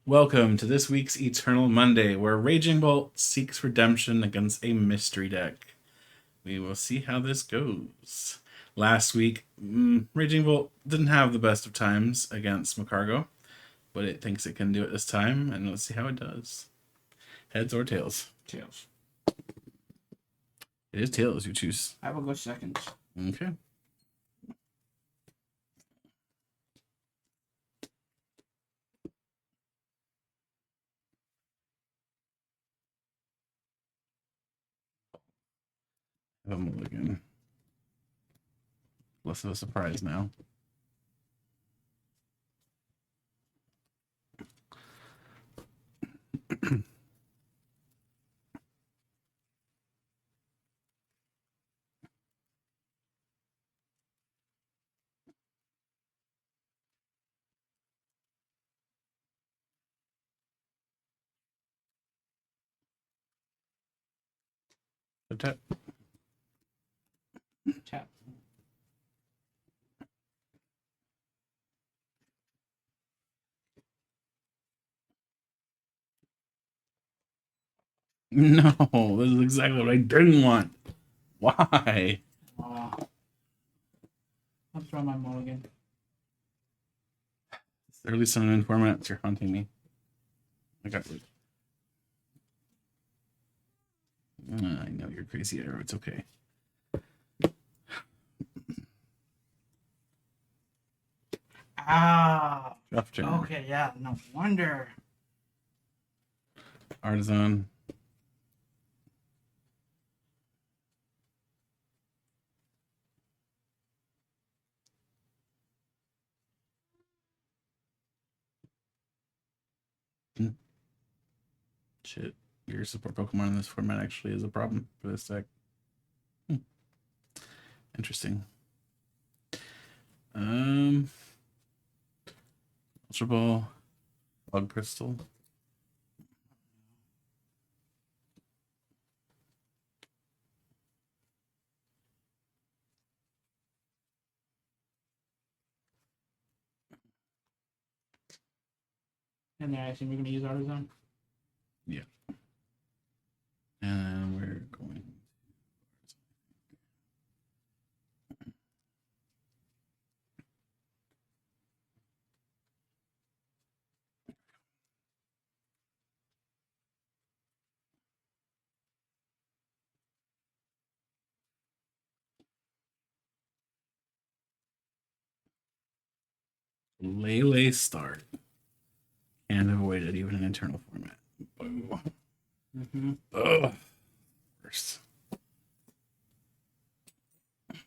Welcome to this week's Eternal Monday, where Raging Bolt seeks redemption against a mystery deck. We will see how this goes. Last week, Raging Bolt didn't have the best of times against Macargo, but it thinks it can do it this time, and let's see how it does. Heads or tails? Tails. It is tails, you choose. I will go second. Okay. Have a mulligan. Less of a surprise now. Tap. Tap. No, this is exactly what I didn't want. Why? I'll throw my mulligan. Early summon formats, you're haunting me. I got it. I know you're crazy arrow. It's okay. Ah. Rough turn. Okay, yeah, no wonder. Artisan. Shit. Your support Pokemon in this format actually is a problem for this deck. Interesting. Ultra Ball. Fog Crystal. And then I assume we're going to use Artisan. Yeah. And we're going. Lele start. Can't avoid it even in internal format. Mm-hmm. Ugh. Worst. I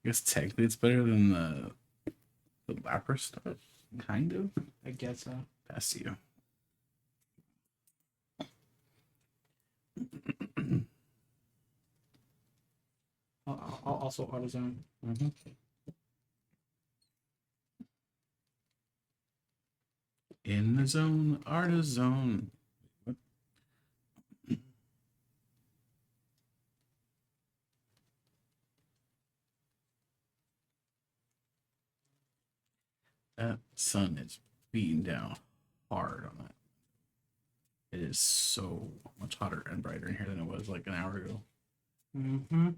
guess technically it's better than the Lapras stuff. Kind of. I guess so. Pass to you. I'll also Artisan. Mm-hmm. In the zone, Artisan. What? That sun is beating down hard on that. It is so much hotter and brighter in here than it was like an hour ago. Mm-hmm.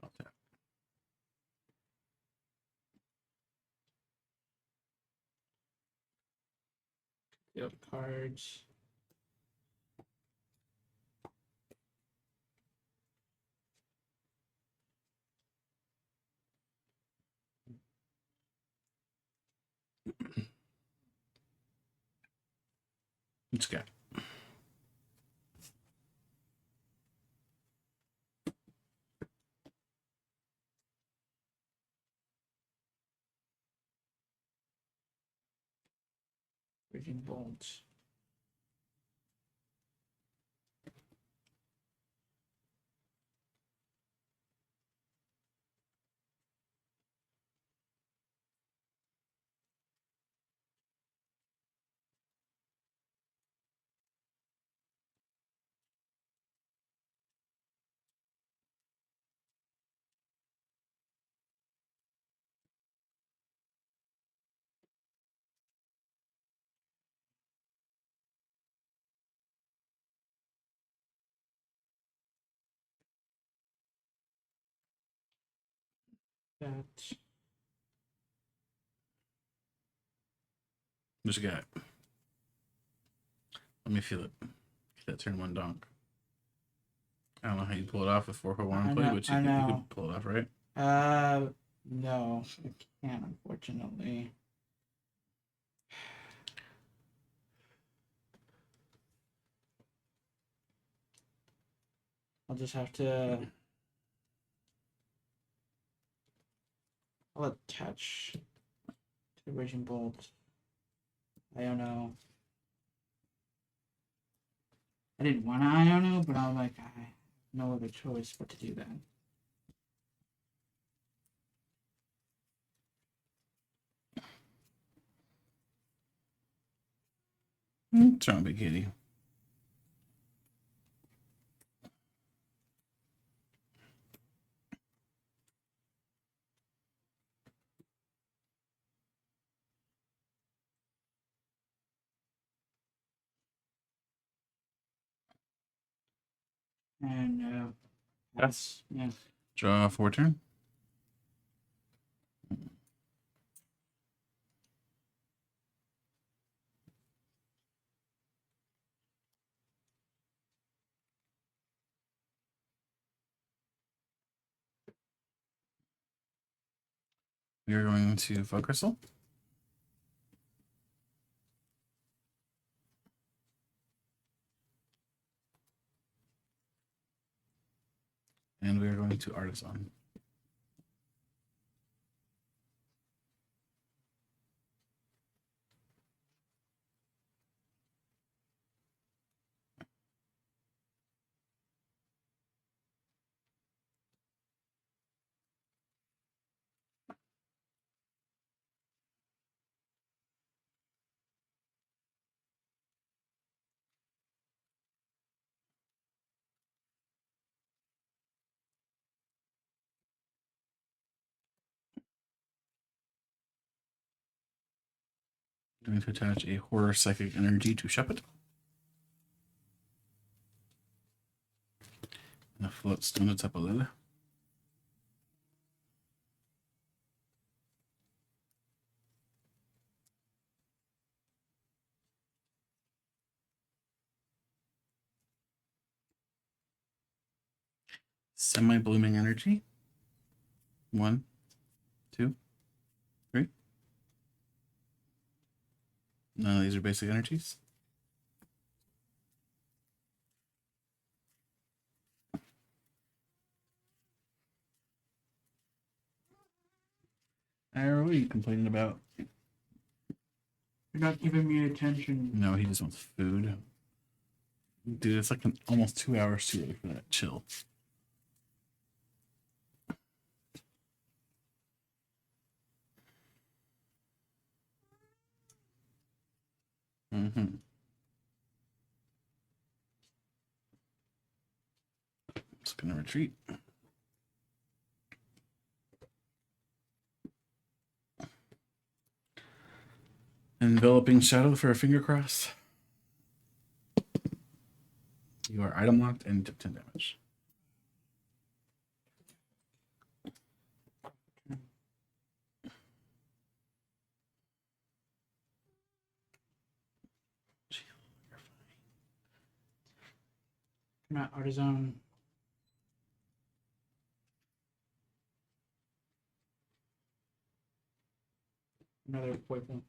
I'll tap. Yep. Cards. It's got. Raging Bolt. That. What you got? Let me feel it. Get that turn one donk. I don't know how you pull it off with 4 for 1 play, but you could pull it off, right? No, I can't, unfortunately. I'll just have to. I'll attach to Raging Bolt. I don't know. I didn't want to Iono, but I was like, I have no other choice but to do that. What's wrong, big kitty? And Yes. Yeah. Draw 4 turn. We are going to Fog Crystal. And we are going to Artisan. Going to attach a Horror Psychic Energy to Shepherd. And a Floatstone to Tapa Lila. Semi-Blooming Energy. 1, 2, 3. None of these are basic energies. Arrow, what are you complaining about? You're not giving me attention. No, he just wants food. Dude, it's like almost 2 hours too early for that. Chill. Mm-hmm. Just gonna retreat. Enveloping Shadow for a finger cross. You are item locked and took 10 damage. Not Artisan. Another poison.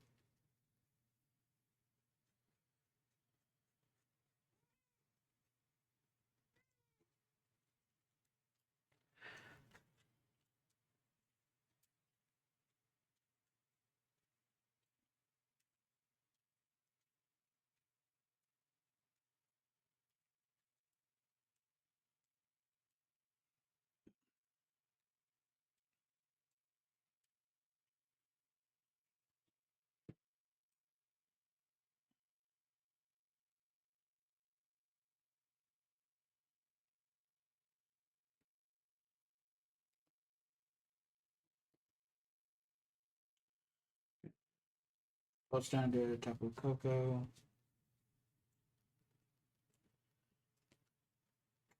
Goes down to Tapu Koko.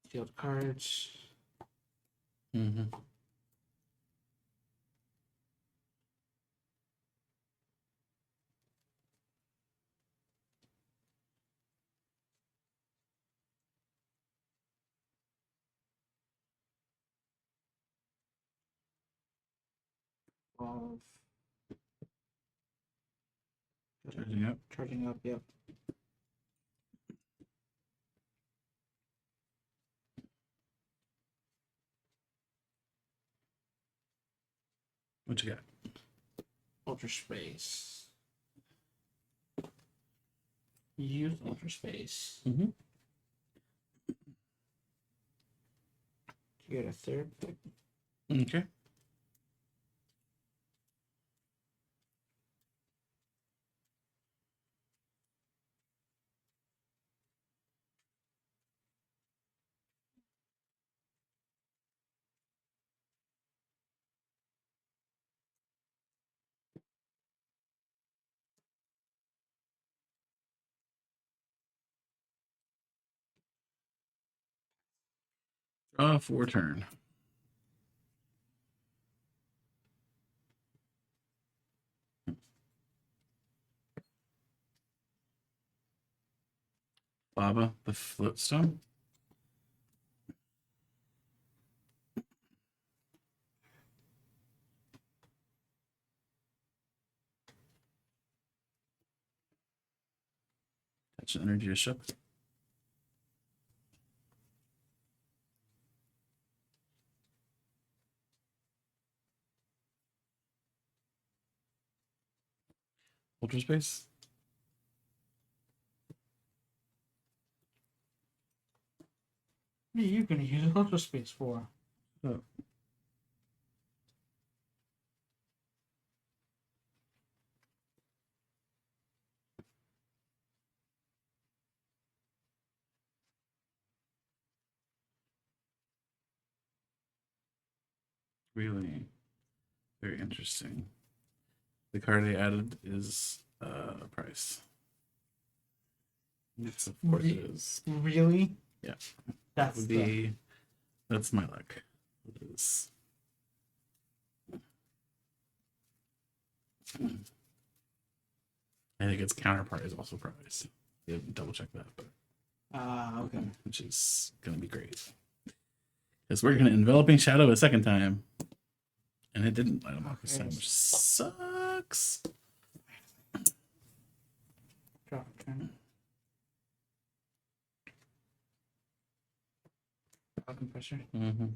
Field cards. Mm-hmm. 12. Charging up. Charging up, yep. What you got? Ultra Space. Use Ultra Space. Mm-hmm. You get a third pick. Okay. Draw for turn. Baba the Floatstone. Touch the energy of ship. Ultra space. What are you going to use Ultra Space for? Oh. Really very interesting. The card I added is a price. Yes, of course it is. Really? Yeah. That's Would be that's my luck. It is. I think its counterpart is also price. You have to double check that, but okay. which is gonna be great. Because we're gonna enveloping shadow a second time. And it didn't light them off this time, which sucks. Drop turn. Compressor. Mm-hmm.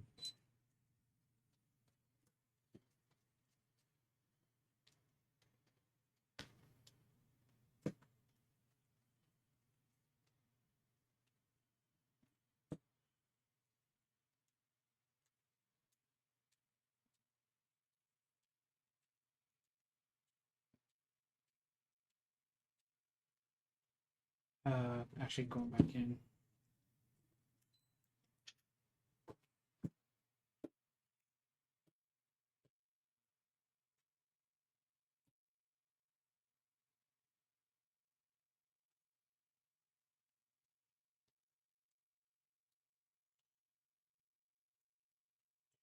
Actually going back in.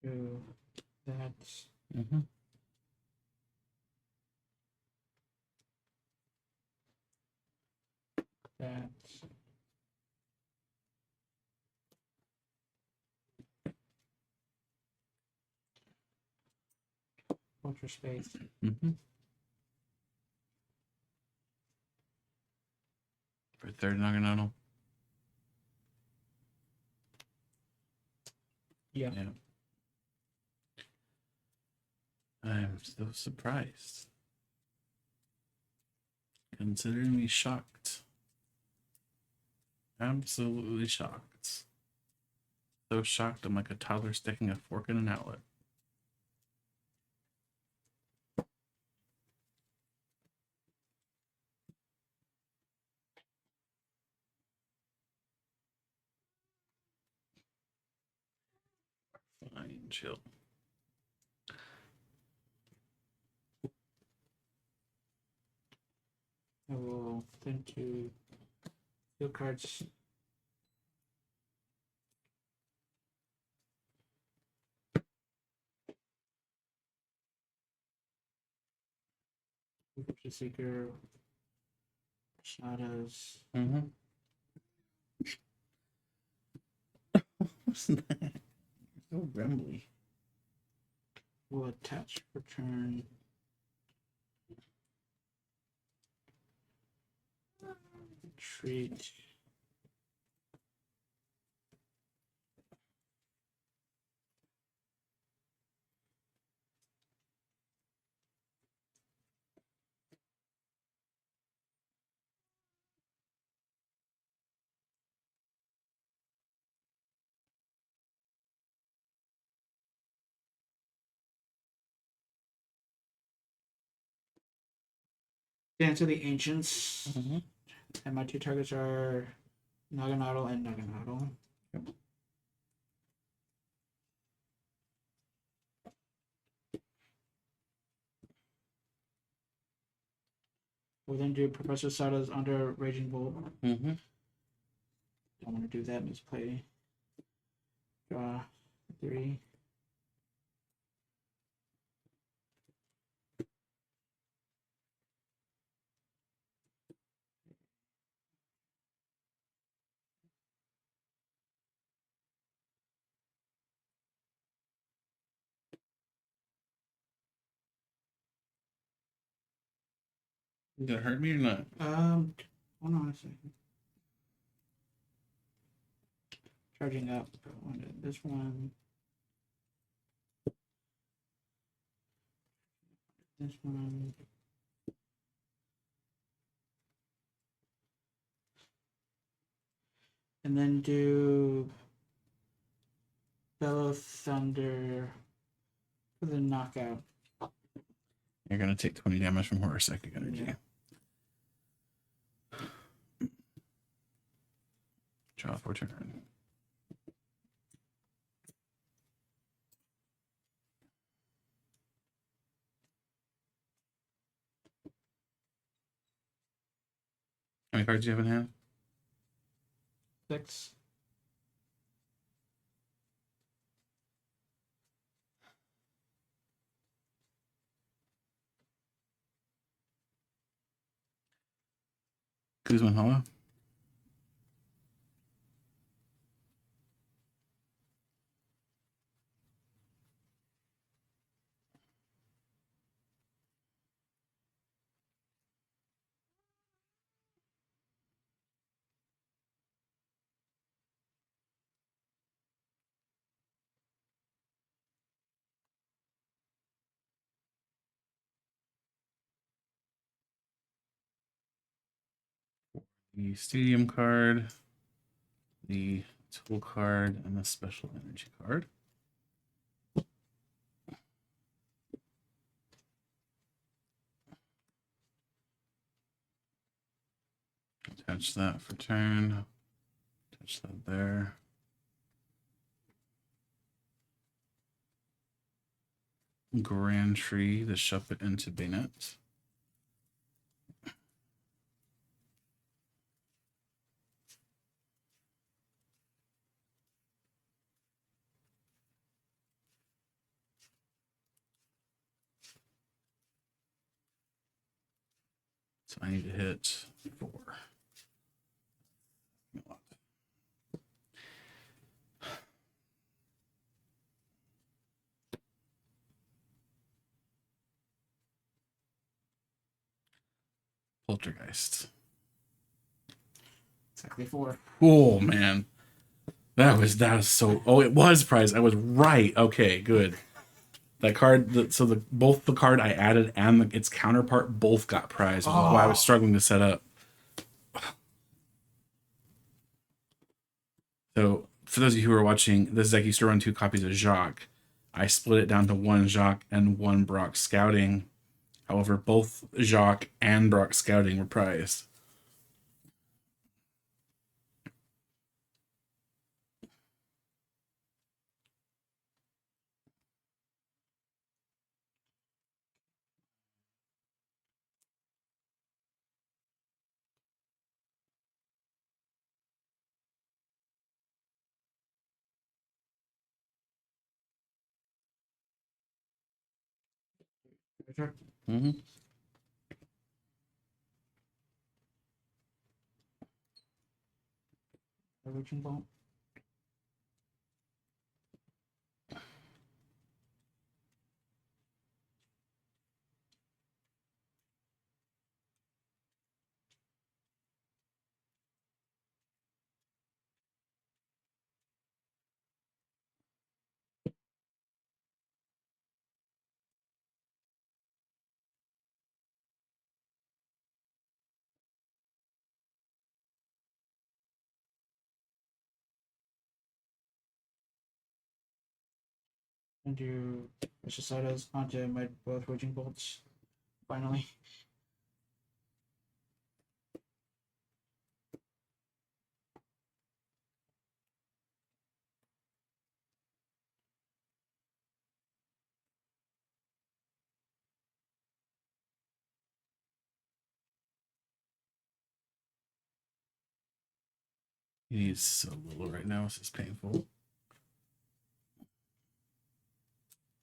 To that. Mm-hmm. That. Ultra Space. Mm-hmm. For third Naganadel. Yeah. Yeah. I'm so surprised. Consider me shocked. Absolutely shocked. So shocked I'm like a toddler sticking a fork in an outlet. Fine, chill. I will turn to field cards. Future Seeker. Shadows. Mm-hmm. What's that? So grumbly. will attach for turn. Retreat. Dance of the Ancients. Mm-hmm. And my two targets are Naganadel and Naganadel. Yep. We'll then do Professor Sada's under Raging Bolt. Mm-hmm. Don't want to do that. Misplay. Draw 3. Did it hurt me or not? Hold on a second. Charging up. This one. This one. And then do Bellow Thunder for the knockout. You're gonna take 20 damage from Horror Psychic Energy. Yeah. Draw for turn. How many cards do you have in hand? 6. Kuzman Hollow. The Stadium card, the Tool card, and the Special Energy card. Attach that for turn. Attach that there. Grand Tree to shove it into Banette. So I need to hit 4. Poltergeist. Exactly 4. Oh man, that was so. Oh, it was prize. I was right. Okay, good. That card. So both the card I added and its counterpart both got prize, which is why I was struggling to set up. So for those of you who are watching, this deck used to run 2 copies of Jacques. I split it down to 1 Jacques and 1 Brock Scouting. However, both Jacques and Brock Scouting were prized. Sure. Mm-hmm. Raging Bolt. And do Reshisadas onto my both Raging Bolts. Finally. He's so little right now. This is painful.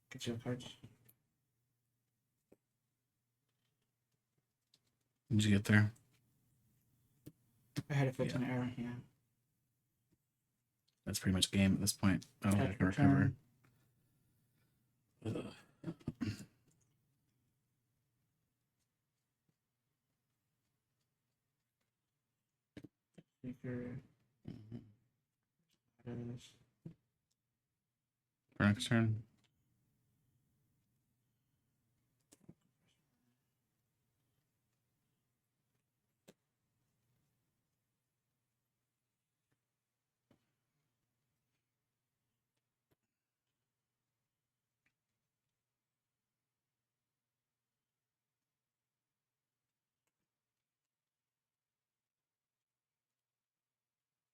Get you a card. Did you get there? I had a 15 error, yeah. That's pretty much game at this point. I don't think I can Return. recover. Seeker. For next turn.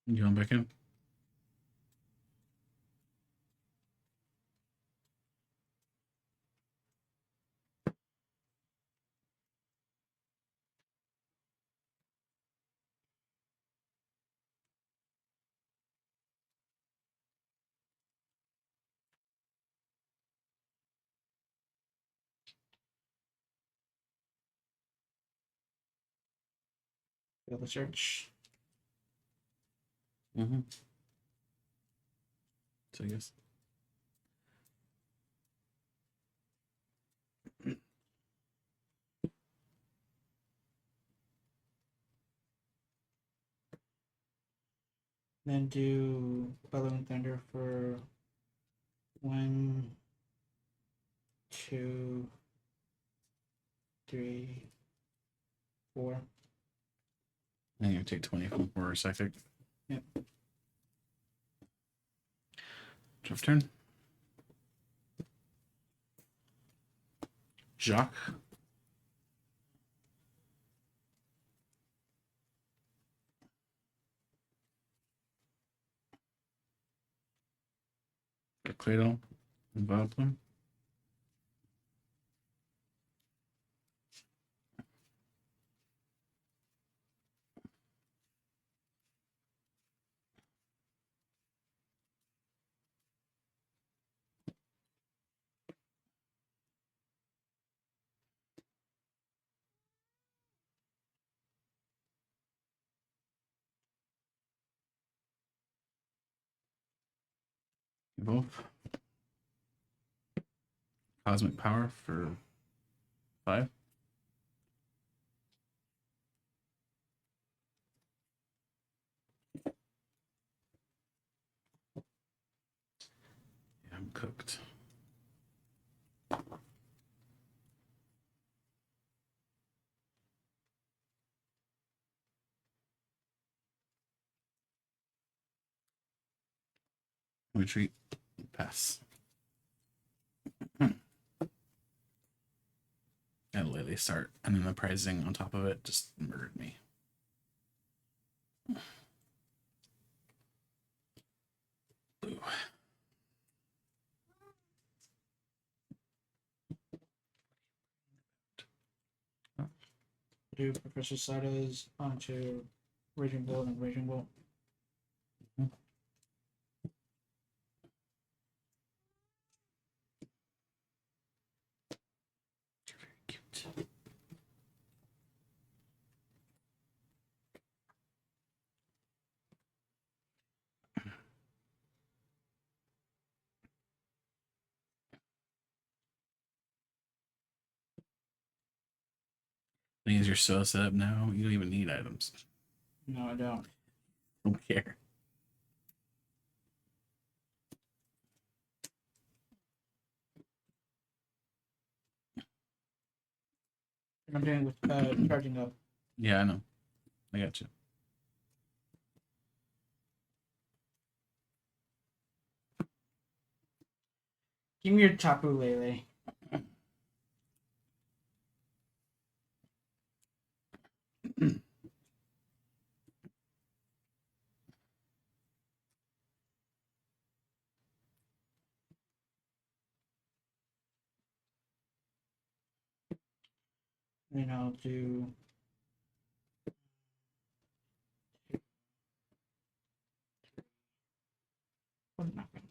You going back in? Fail the search. Mm-hmm. So I guess. Then do Bellowing Thunder for 1, 2, 3, 4. And you take 20 for a psychic. Yep. Draft turn. Jacques. Claydol. And Vileplume. Evolve. Cosmic Power for 5. Yeah, I'm cooked. Retreat. Pass. And Lily start. And then the pricing on top of it just murdered me. Blue. Do Professor Sada's onto Raging Bolt and Raging Bolt. Cute. Thing is, you're so set up now, you don't even need items. No, I don't. Don't care. I'm doing with charging up. Yeah, I know. I got you. Give me your Tapu Lele. And I'll do. What not gonna-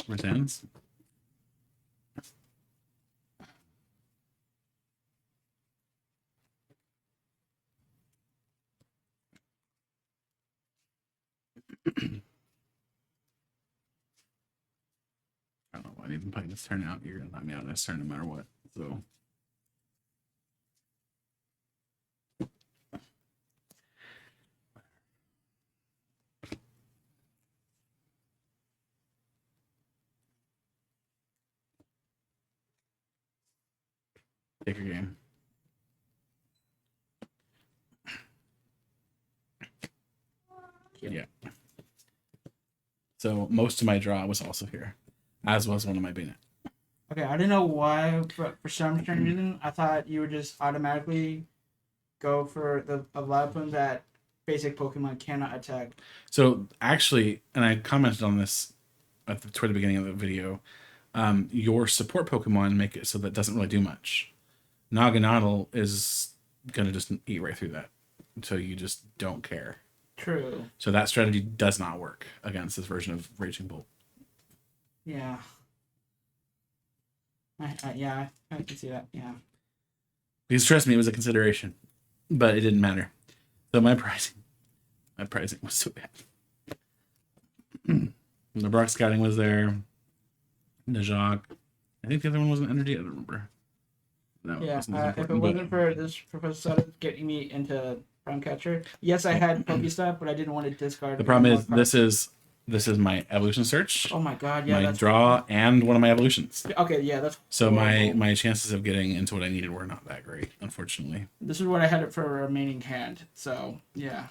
Returns. I don't know why even playing this turn out. You're gonna knock me out this turn no matter what. So take your game. Yeah. So most of my draw was also here, as was one of my Banette. Okay, I didn't know why, but for some strange reason, I thought you would just automatically go for a Vileplume that basic Pokemon cannot attack. So actually, and I commented on this toward the beginning of the video, your support Pokemon make it so that doesn't really do much. Naganadel is gonna just eat right through that, so you just don't care. True. So that strategy does not work against this version of Raging Bolt. Yeah. I can see that. Yeah. Because trust me, it was a consideration, but it didn't matter. So my pricing was so bad. The Brock Scouting was there. Najak. I think the other one was an energy. I don't remember. No, Yeah. wasn't as If it important, wasn't for this Professor Sutter getting me into Prime Catcher, yes, I had Pokestop, but I didn't want to discard. the problem any is more cards. this is my evolution search, Oh my god! Yeah, my that's draw, and one of my evolutions. okay. Yeah, that's So horrible. my chances of getting into what I needed were not that great, unfortunately. This is what I had it for a remaining hand. So yeah.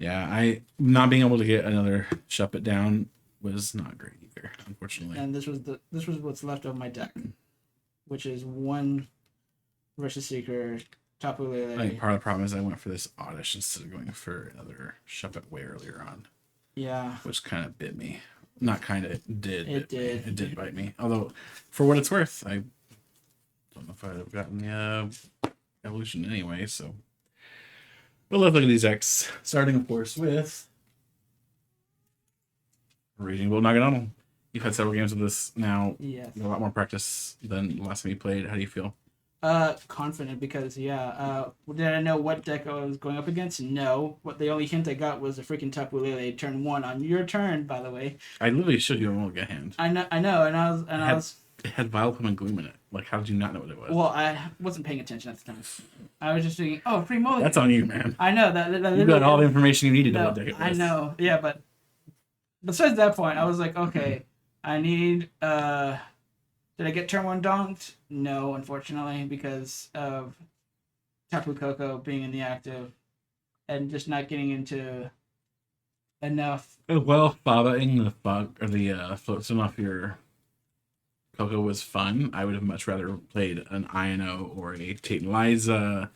Yeah, I not being able to get another shut it down was not great either, unfortunately. And this was what's left of my deck, which is one versus Seeker, Tapu Lele. I think part of the problem is I went for this oddish instead of going for another shove it way earlier on. Yeah. Which kind of bit me. Not kind of, it did. It did. Me. It did bite me. Although, for what it's worth, I don't know if I'd have gotten the evolution anyway, so. But let's look at these decks. Starting, of course, with Raging Bull Naganadel. You've had several games of this now. Yes. A lot more practice than the last time you played. How do you feel? Confident because did I know what deck I was going up against? No. What the only hint I got was a freaking Tapu Lele turn 1 on your turn, by the way. I literally showed you a mulligan hand. I know, and I was. It had Vileplume and Gloom in it. Like, how did you not know what it was? Well, I wasn't paying attention at the time. I was just thinking, oh, free mulligan. That's on you, man. I know that you got all the information you needed to no, know what deck it was. I know, yeah, but besides that point, I was like, okay, I need. Did I get turn 1 donked? No, unfortunately, because of Tapu Koko being in the active and just not getting into enough. Well, bobbing the bug or the floating off your Coco was fun. I would have much rather played an INO or a Tate and Liza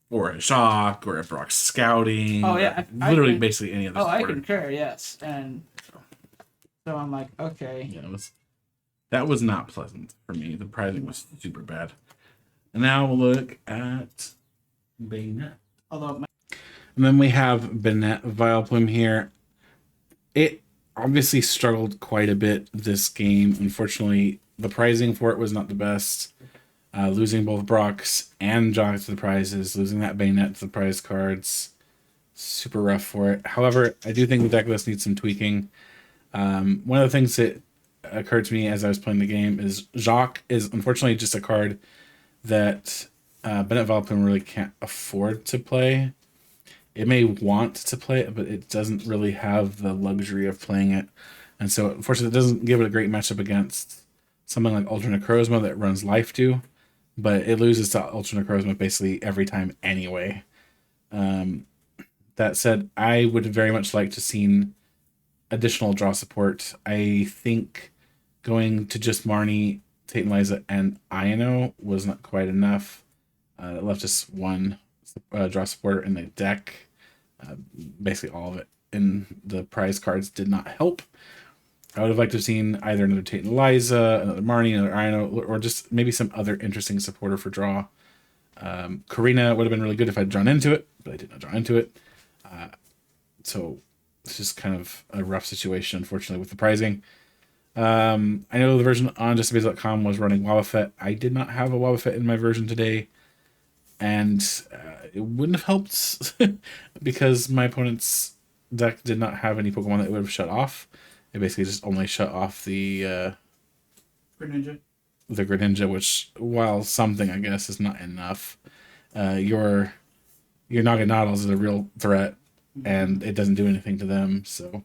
or a Shock or a Brock Scouting. Oh yeah, literally basically any other. Oh, I concur. Yes, and so I'm like, okay. Yeah, that was not pleasant for me. The pricing was super bad. And now we'll look at Banette. Although, and then we have Banette Vileplume here. It obviously struggled quite a bit this game. Unfortunately, the pricing for it was not the best. Losing both Brocks and Jock to the prizes, losing that Banette to the prize cards, super rough for it. However, I do think the deck list needs some tweaking. One of the things that occurred to me as I was playing the game is Jacques is unfortunately just a card that Banette Vileplume really can't afford to play. It may want to play it, but it doesn't really have the luxury of playing it. And so, unfortunately, it doesn't give it a great matchup against something like Ultra Necrozma that runs Life Dew. but it loses to Ultra Necrozma basically every time anyway. That said, I would very much like to seen additional draw support. I think going to just Marnie, Tate and Liza, and Ino was not quite enough. It left us one draw supporter in the deck. Basically, all of it in the prize cards did not help. I would have liked to have seen either another Tate and Liza, another Marnie, another Ino, or just maybe some other interesting supporter for draw. Karina would have been really good if I'd drawn into it, but I did not draw into it. So it's just kind of a rough situation, unfortunately, with the prizing. I know the version on justabase.com was running Wobbuffet. I did not have a Wobbuffet in my version today, and it wouldn't have helped because my opponent's deck did not have any Pokemon that would have shut off. It basically just only shut off the Greninja. The Greninja, which, while something, I guess, is not enough. Your Naganadel is a real threat, and it doesn't do anything to them, so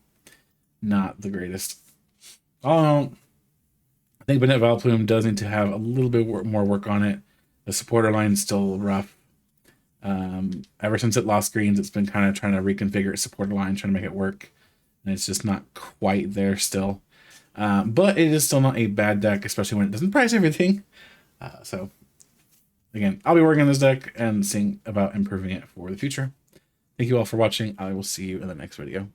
not the greatest. I think Banette Vileplume does need to have a little bit more work on it. The supporter line is still rough. Ever since it lost greens, it's been kind of trying to reconfigure its supporter line, trying to make it work, and it's just not quite there still. But it is still not a bad deck, especially when it doesn't price everything. So, again, I'll be working on this deck and seeing about improving it for the future. Thank you all for watching. I will see you in the next video.